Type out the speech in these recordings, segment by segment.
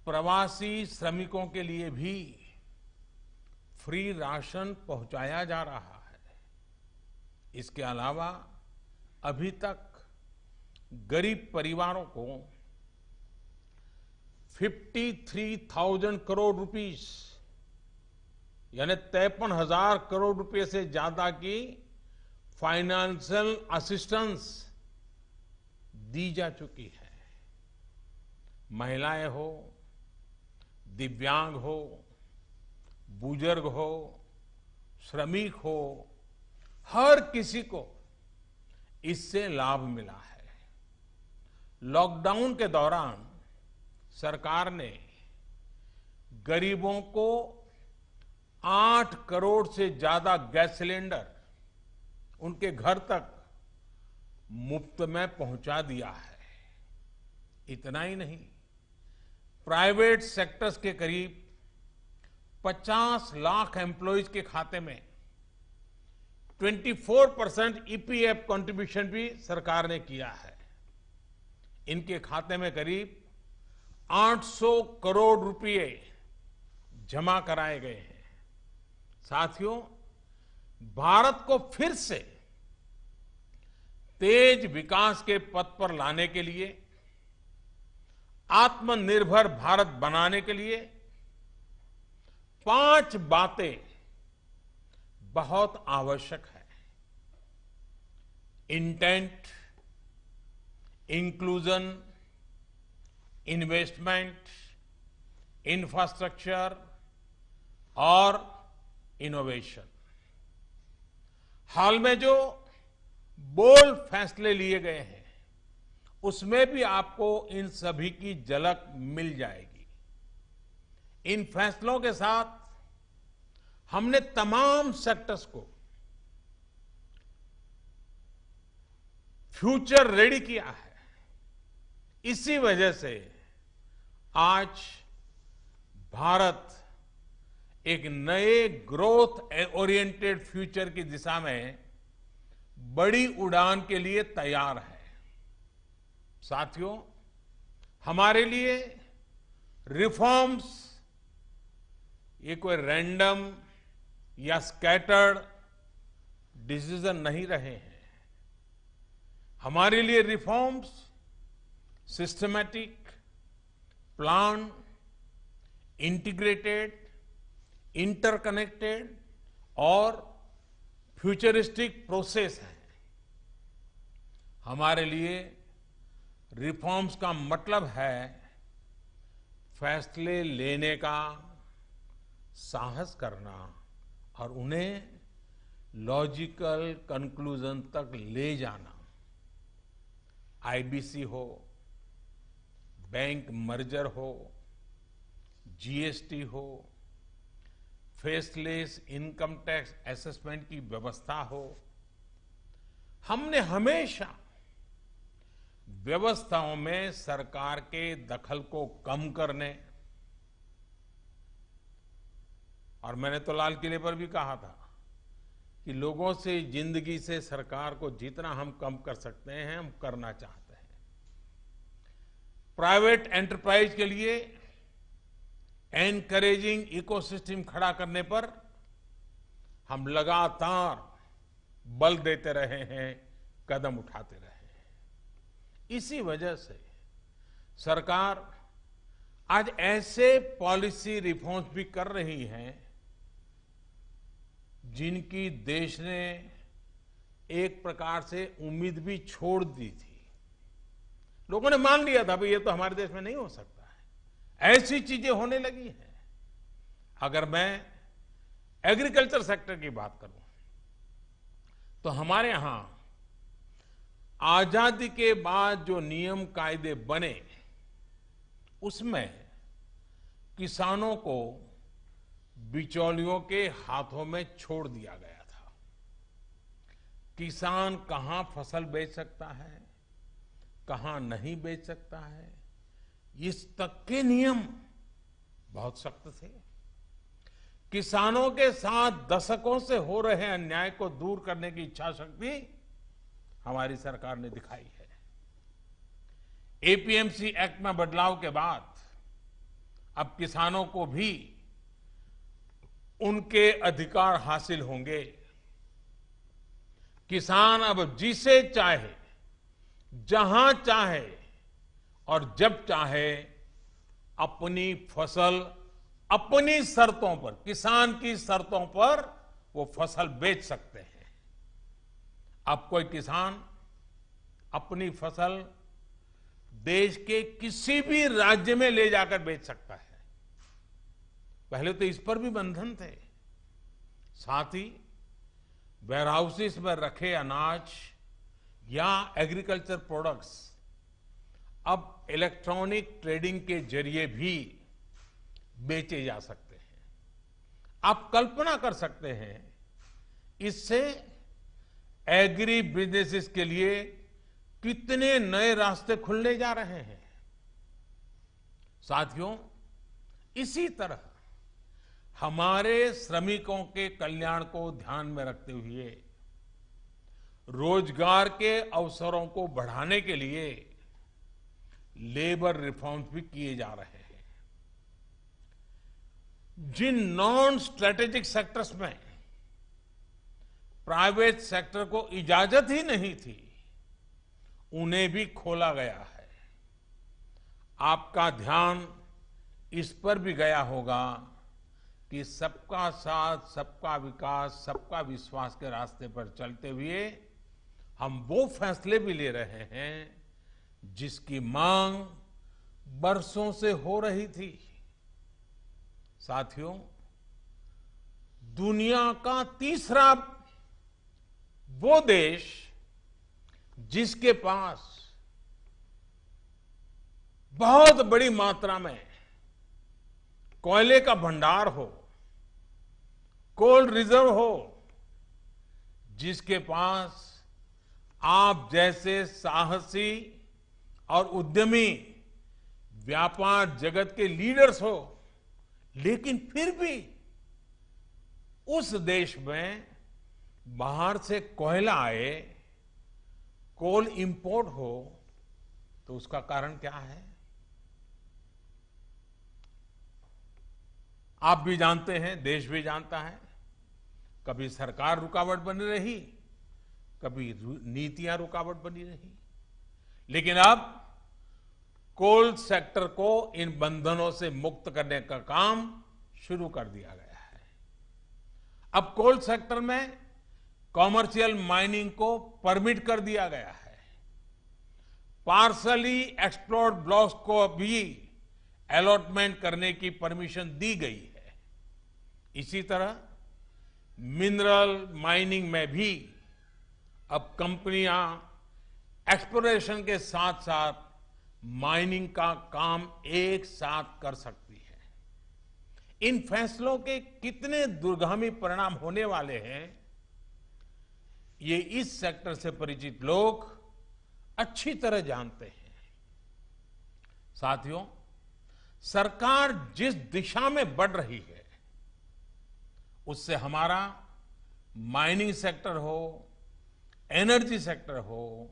प्रवासी श्रमिकों के लिए भी फ्री राशन पहुंचाया जा रहा है। इसके अलावा अभी तक गरीब परिवारों को 53,000 करोड़ रुपीस यानी 53,000 करोड़ रुपए से ज्यादा की फाइनेंशियल असिस्टेंस दी जा चुकी है। महिलाएं हो, दिव्यांग हो, बुजुर्ग हो, श्रमिक हो, हर किसी को इससे लाभ मिला है। लॉकडाउन के दौरान सरकार ने गरीबों को 8 करोड़ से ज्यादा गैस सिलेंडर उनके घर तक मुफ्त में पहुंचा दिया है। इतना ही नहीं, प्राइवेट सेक्टर्स के करीब 50 लाख एम्प्लॉइज के खाते में 24% ईपीएफ कंट्रीब्यूशन भी सरकार ने किया है। इनके खाते में करीब 800 करोड़ रुपए जमा कराए गए हैं। साथियों, भारत को फिर से तेज विकास के पथ पर लाने के लिए, आत्मनिर्भर भारत बनाने के लिए 5 बातें बहुत आवश्यक है। इंटेंट, इंक्लूजन, इन्वेस्टमेंट, इंफ्रास्ट्रक्चर और इनोवेशन। हाल में जो बोल्ड फैसले लिए गए हैं उसमें भी आपको इन सभी की झलक मिल जाएगी। इन फैसलों के साथ हमने तमाम सेक्टर्स को फ्यूचर रेडी किया है। इसी वजह से आज भारत एक नए ग्रोथ ओरिएंटेड फ्यूचर की दिशा में बड़ी उड़ान के लिए तैयार है। साथियों, हमारे लिए रिफॉर्म्स ये कोई रैंडम या स्कैटर्ड डिसीजन नहीं रहे हैं। हमारे लिए reforms systematic, plan, integrated, interconnected और फ्यूचरिस्टिक प्रोसेस है। हमारे लिए रिफॉर्म्स का मतलब है फैसले लेने का साहस करना और उन्हें लॉजिकल कंक्लूजन तक ले जाना। आईबीसी हो, बैंक मर्जर हो, जीएसटी हो, फेसलेस इनकम टैक्स असेसमेंट की व्यवस्था हो, हमने हमेशा व्यवस्थाओं में सरकार के दखल को कम करने, और मैंने तो लाल किले पर भी कहा था कि लोगों से, जिंदगी से सरकार को जितना हम कम कर सकते हैं हम करना चाहते हैं। प्राइवेट एंटरप्राइज के लिए एनकरेजिंग इकोसिस्टम खड़ा करने पर हम लगातार बल देते रहे हैं, कदम उठाते रहे हैं। इसी वजह से सरकार आज ऐसे पॉलिसी रिफॉर्म्स भी कर रही है जिनकी देश ने एक प्रकार से उम्मीद भी छोड़ दी थी। लोगों ने मान लिया था भाई ये तो हमारे देश में नहीं हो सकता है, ऐसी चीजें होने लगी हैं। अगर मैं एग्रीकल्चर सेक्टर की बात करूं तो हमारे यहां आजादी के बाद जो नियम कायदे बने उसमें किसानों को बिचौलियों के हाथों में छोड़ दिया गया था। किसान कहां फसल बेच सकता है, कहां नहीं बेच सकता है, इस तक के नियम बहुत सख्त थे। किसानों के साथ दशकों से हो रहे अन्याय को दूर करने की इच्छा शक्ति हमारी सरकार ने दिखाई है। एपीएमसी एक्ट में बदलाव के बाद अब किसानों को भी उनके अधिकार हासिल होंगे। किसान अब जिसे चाहे, जहां चाहे और जब चाहे अपनी फसल अपनी शर्तों पर, किसान की शर्तों पर वो फसल बेच सकते हैं। अब कोई किसान अपनी फसल देश के किसी भी राज्य में ले जाकर बेच सकता है। पहले तो इस पर भी बंधन थे। साथ ही वेयरहाउसेस में रखे अनाज या एग्रीकल्चर प्रोडक्ट्स अब इलेक्ट्रॉनिक ट्रेडिंग के जरिए भी बेचे जा सकते हैं। आप कल्पना कर सकते हैं इससे एग्री बिजनेसेस के लिए कितने नए रास्ते खुलने जा रहे हैं। साथियों, इसी तरह हमारे श्रमिकों के कल्याण को ध्यान में रखते हुए रोजगार के अवसरों को बढ़ाने के लिए लेबर रिफॉर्म्स भी किए जा रहे हैं। जिन नॉन स्ट्रेटेजिक सेक्टर्स में प्राइवेट सेक्टर को इजाजत ही नहीं थी, उन्हें भी खोला गया है। आपका ध्यान इस पर भी गया होगा कि सबका साथ, सबका विकास, सबका विश्वास के रास्ते पर चलते हुए हम वो फैसले भी ले रहे हैं जिसकी मांग बरसों से हो रही थी। साथियों, दुनिया का तीसरा वो देश जिसके पास बहुत बड़ी मात्रा में कोयले का भंडार हो, कोल रिजर्व हो, जिसके पास आप जैसे साहसी और उद्यमी व्यापार जगत के लीडर्स हो, लेकिन फिर भी उस देश में बाहर से कोयला आए, कोल इंपोर्ट हो, तो उसका कारण क्या है? आप भी जानते हैं, देश भी जानता है। कभी सरकार रुकावट बनी रही, कभी नीतियां रुकावट बनी रही, लेकिन अब कोल सेक्टर को इन बंधनों से मुक्त करने का काम शुरू कर दिया गया है। अब कोल सेक्टर में कॉमर्शियल माइनिंग को परमिट कर दिया गया है। पार्सली एक्सप्लोर्ड ब्लॉक्स को भी अलॉटमेंट करने की परमिशन दी गई है। इसी तरह मिनरल माइनिंग में भी अब कंपनियां एक्सप्लोरेशन के साथ साथ माइनिंग का काम एक साथ कर सकती है। इन फैसलों के कितने दूरगामी परिणाम होने वाले हैं, ये इस सेक्टर से परिचित लोग अच्छी तरह जानते हैं। साथियों, सरकार जिस दिशा में बढ़ रही है, उससे हमारा माइनिंग सेक्टर हो, एनर्जी सेक्टर हो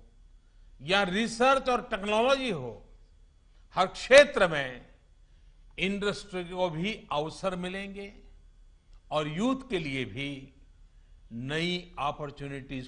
या रिसर्च और टेक्नोलॉजी हो, हर क्षेत्र में इंडस्ट्री को भी अवसर मिलेंगे और यूथ के लिए भी नई अपॉर्चुनिटीज